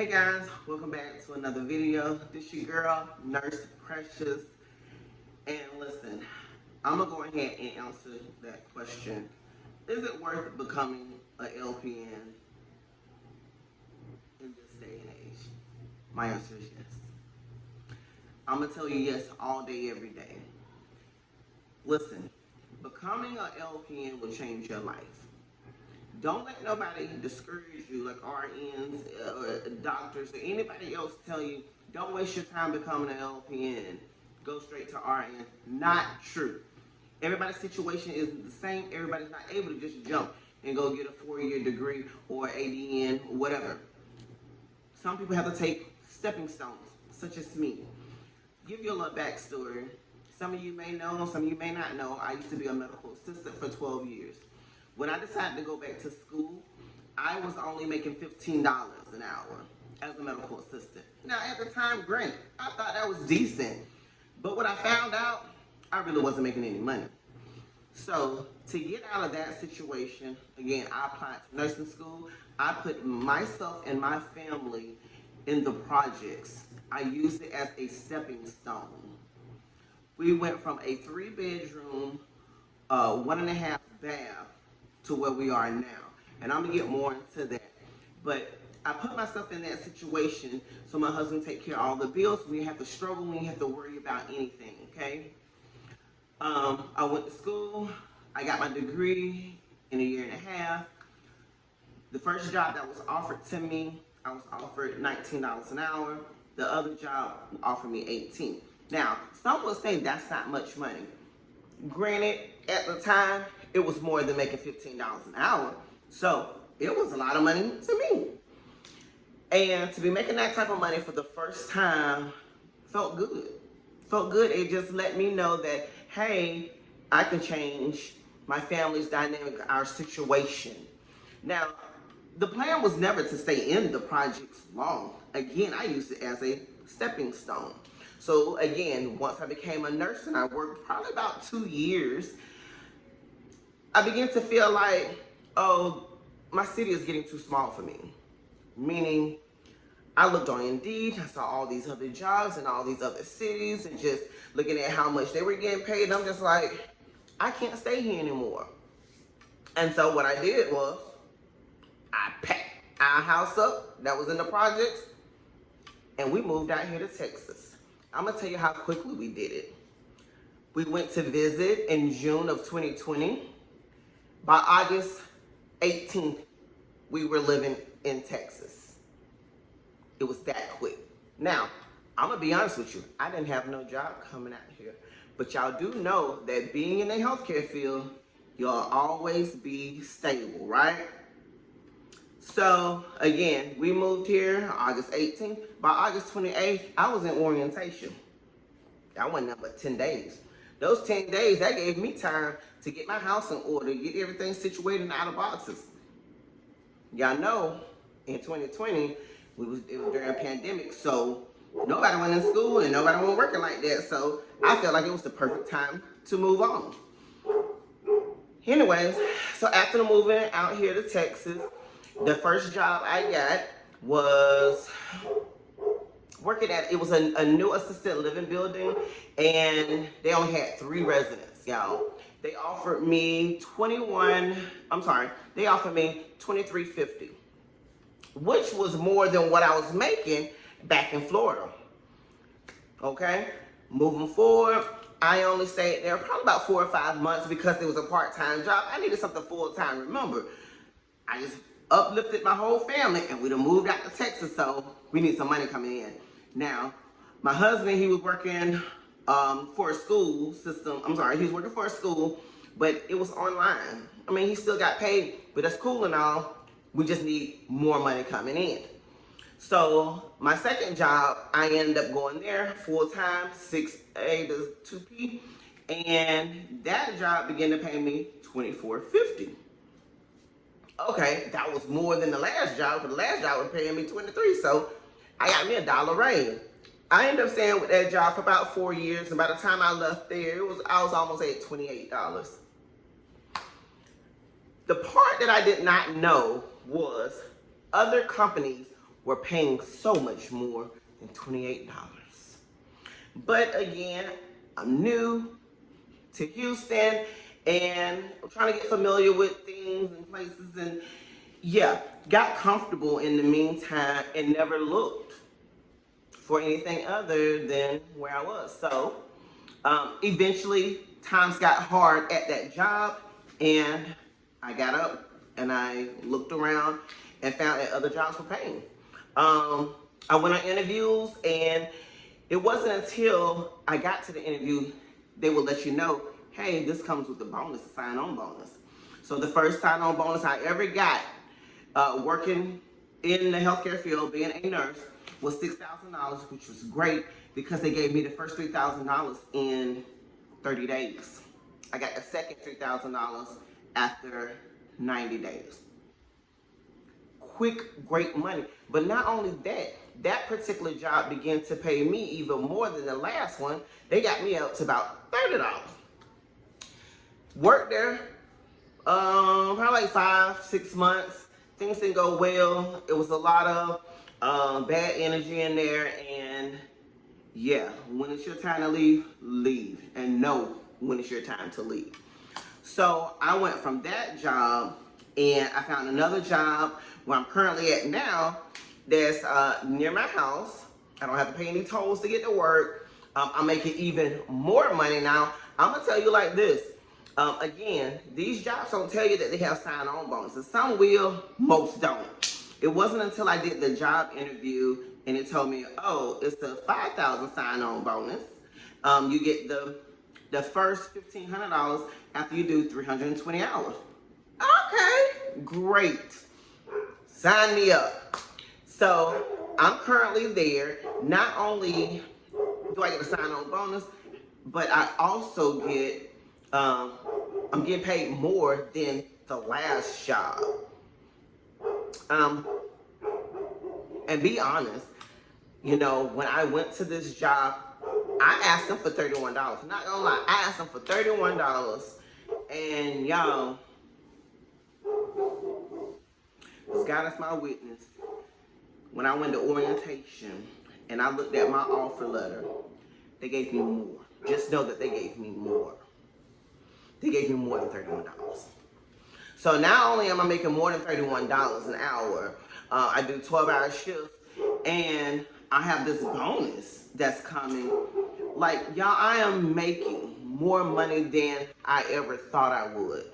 Hey guys, welcome back to another video. This your girl, Nurse Precious. And listen, I'm gonna go ahead and answer that question. Is it worth becoming a LPN in this day and age? My answer is yes. I'm gonna tell you yes all day, every day. Listen, becoming a LPN will change your life. Don't let nobody discourage you, like RNs, doctors, or anybody else tell you, don't waste your time becoming an LPN. Go straight to RN. Not true. Everybody's situation isn't the same. Everybody's not able to just jump and go get a 4-year degree or ADN, or whatever. Some people have to take stepping stones, such as me. Give you a little backstory. Some of you may know, some of you may not know, I used to be a medical assistant for 12 years. When I decided to go back to school, I was only making $15 an hour as a medical assistant. Now, at the time, granted, I thought that was decent. But what I found out, I really wasn't making any money. So, to get out of that situation, again, I applied to nursing school. I put myself and my family in the projects. I used it as a stepping stone. We went from a 3-bedroom, 1.5 bath, to where we are now. And I'm gonna get more into that. But I put myself in that situation so my husband take care of all the bills. We didn't have to struggle, we didn't have to worry about anything, okay? I went to school, I got my degree in a 1.5 years. The first job that was offered to me, I was offered $19 an hour. The other job offered me $18. Now, some will say that's not much money. Granted, at the time, it was more than making $15 an hour. So it was a lot of money to me. And to be making that type of money for the first time felt good. Felt good. It just let me know that, hey, I can change my family's dynamic, our situation. Now, the plan was never to stay in the projects long. Again, I used it as a stepping stone. So again, once I became a nurse and I worked probably about 2 years, I began to feel like, oh, my city is getting too small for me. Meaning, I looked on Indeed, I saw all these other jobs in all these other cities and just looking at how much they were getting paid, and I'm just like, I can't stay here anymore. And so what I did was, I packed our house up that was in the projects, and we moved out here to Texas. I'm gonna tell you how quickly we did it. We went to visit in June of 2020. By August 18th, we were living in Texas. It was that quick. Now, I'm gonna be honest with you. I didn't have no job coming out here. But y'all do know that being in the healthcare field, you'll always be stable, right? So, again, we moved here August 18th. By August 28th, I was in orientation. That wasn't nothing but 10 days. Those 10 days, that gave me time to get my house in order, get everything situated and out of boxes. Y'all know, in 2020, it was during a pandemic, so nobody went in school and nobody went working like that. So I felt like it was the perfect time to move on. Anyways, so after moving out here to Texas, the first job I got was working at, it was a new assisted living building, and they only had 3 residents, y'all. They offered me $23.50, which was more than what I was making back in Florida. Okay, moving forward, I only stayed there probably about 4 or 5 months because it was a part-time job. I needed something full-time. Remember, I just uplifted my whole family and we done moved out to Texas, so we need some money coming in. Now, my husband, he was working for a school system. He was working for a school, but it was online. I mean, he still got paid, but that's cool and all. We just need more money coming in. So my second job, I ended up going there full-time, 6A to 2P, and that job began to pay me $24.50. Okay, that was more than the last job, because the last job was paying me $23, so I got me a $1 raise. I ended up staying with that job for about 4 years, and by the time I left there, I was almost at $28. The part that I did not know was other companies were paying so much more than $28. But again, I'm new to Houston and I'm trying to get familiar with things and places, and yeah, got comfortable in the meantime and never looked for anything other than where I was. So eventually times got hard at that job, and I got up and I looked around and found that other jobs were paying. I went on interviews, and it wasn't until I got to the interview they would let you know, hey, this comes with the bonus, a sign-on bonus. So the first sign-on bonus I ever got working in the healthcare field, being a nurse, was $6,000, which was great because they gave me the first $3,000 in 30 days. I got the second $3,000 after 90 days. Quick, great money. But not only that, that particular job began to pay me even more than the last one. They got me up to about $30. Worked there probably like 5-6 months. Things didn't go well. It was a lot of bad energy in there, and yeah, when it's your time to leave, leave, and know when it's your time to leave. So I went from that job and I found another job where I'm currently at now that's near my house. I don't have to pay any tolls to get to work. I'm making even more money now. I'm gonna tell you like this. Again, these jobs don't tell you that they have sign-on bonuses. Some will, most don't. It wasn't until I did the job interview and it told me, oh, it's a $5,000 sign-on bonus. You get the first $1,500 after you do 320 hours. Okay, great. Sign me up. So I'm currently there. Not only do I get a sign-on bonus, but I also get, I'm getting paid more than the last job. And be honest, you know, when I went to this job, I asked them for $31. Not gonna lie, I asked them for $31, and y'all, as God is my witness, when I went to orientation and I looked at my offer letter, they gave me more. Just know that they gave me more. They gave me more than $31. So not only am I making more than $31 an hour, I do 12-hour shifts, and I have this bonus that's coming. Like, y'all, I am making more money than I ever thought I would.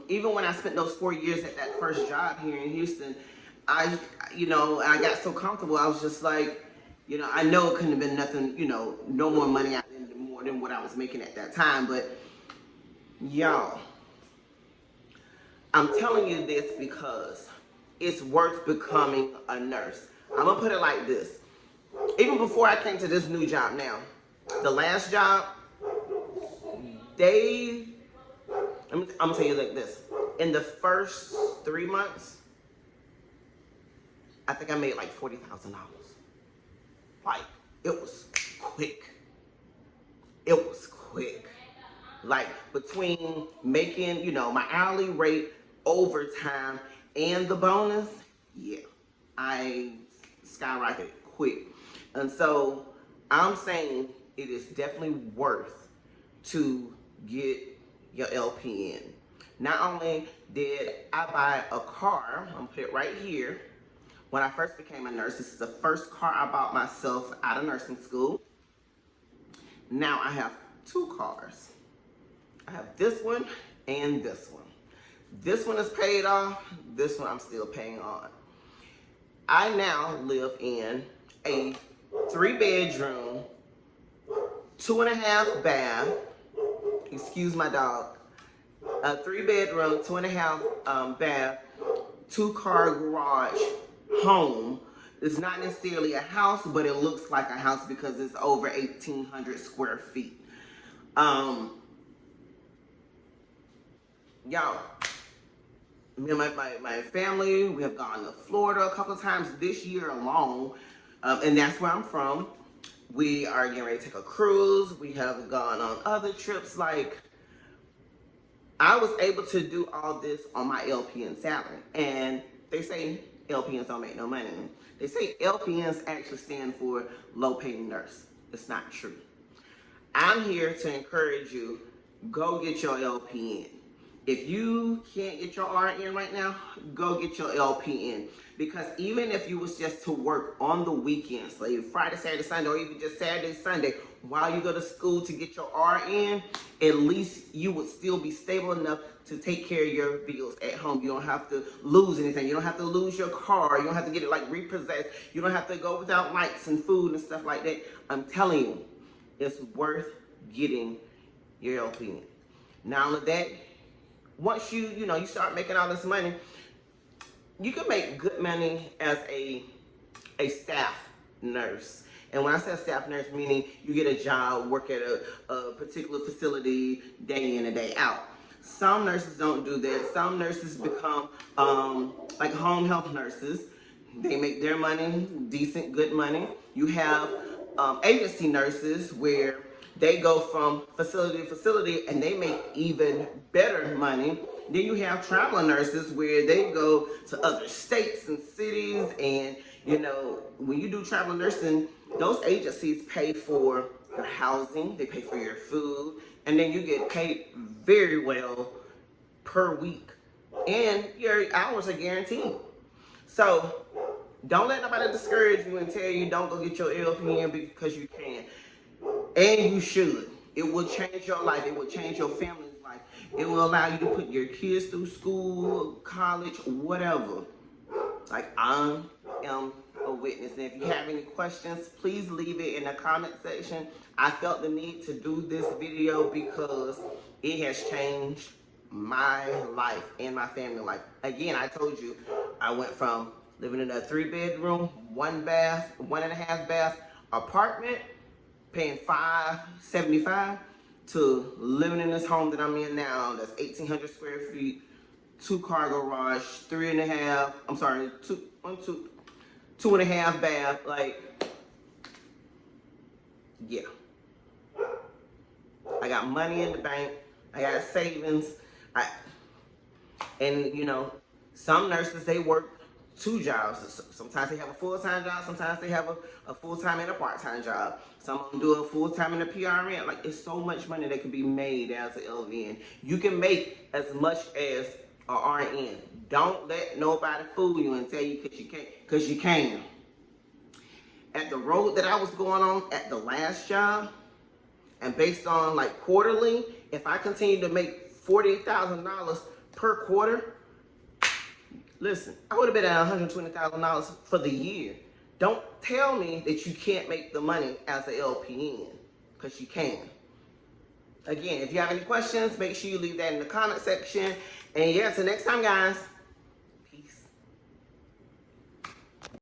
Even when I spent those 4 years at that first job here in Houston, I got so comfortable. I was just like, I know it couldn't have been nothing, no more money more than what I was making at that time. But y'all, I'm telling you this because it's worth becoming a nurse. I'm gonna put it like this. Even before I came to this new job now, the last job, I'm gonna tell you like this. In the first 3 months, I think I made like $40,000. Like, it was quick. It was quick. Like, between making, my hourly rate, overtime, and the bonus, yeah, I skyrocketed quick. And so I'm saying it is definitely worth to get your LPN. Not only did I buy a car, I'm gonna put it right here. When I first became a nurse, this is the first car I bought myself out of nursing school. Now I have 2 cars. I have this one and this one. This one is paid off. This one I'm still paying on. I now live in a 3-bedroom, 2.5 bath. Excuse my dog. A 3-bedroom, 2.5 bath, 2-car garage home. It's not necessarily a house, but it looks like a house because it's over 1,800 square feet. Y'all, me and my family, we have gone to Florida a couple of times this year alone, and that's where I'm from. We are getting ready to take a cruise. We have gone on other trips. Like, I was able to do all this on my LPN salary, and they say LPNs don't make no money. They say LPNs actually stand for low paying nurse. It's not true. I'm here to encourage you, go get your LPN. If you can't get your RN right now, go get your LPN. Because even if you was just to work on the weekends, like Friday, Saturday, Sunday, or even just Saturday, Sunday, while you go to school to get your RN, at least you would still be stable enough to take care of your bills at home. You don't have to lose anything. You don't have to lose your car. You don't have to get it like repossessed. You don't have to go without lights and food and stuff like that. I'm telling you, it's worth getting your LPN. Not only that, once you start making all this money, you can make good money as a staff nurse. And when I say staff nurse, meaning you get a job, work at a particular facility day in and day out. Some nurses don't do that. Some nurses become like home health nurses. They make their money, decent, good money. You have agency nurses where they go from facility to facility and they make even better money. Then you have traveler nurses where they go to other states and cities, and when you do travel nursing, those agencies pay for your housing, they pay for your food, and then you get paid very well per week, and your hours are guaranteed. So don't let nobody discourage you and tell you don't go get your LPN, because you can. And you should. It will change your life. It will change your family's life. It will allow you to put your kids through school, college, whatever. Like, I am a witness. And if you have any questions, please leave it in the comment section. I felt the need to do this video because it has changed my life and my family life. Again, I told you, I went from living in a 3-bedroom, 1.5 bath apartment, paying $575, to living in this home that I'm in now. That's 1,800 square feet, 2-car garage, 2.5 bath. Like, yeah. I got money in the bank. I got savings. Some nurses, they work 2 jobs. Sometimes they have a full-time job. Sometimes they have a full-time and a part-time job. Some of them do a full-time and a PRN. Like, it's so much money that can be made as an LVN. You can make as much as a RN. Don't let nobody fool you and tell you because you can't. Because you can. At the road that I was going on at the last job, and based on like quarterly, if I continue to make $40,000 per quarter, listen, I would have been at $120,000 for the year. Don't tell me that you can't make the money as an LPN, because you can. Again, if you have any questions, make sure you leave that in the comment section. And yeah, till next time, guys.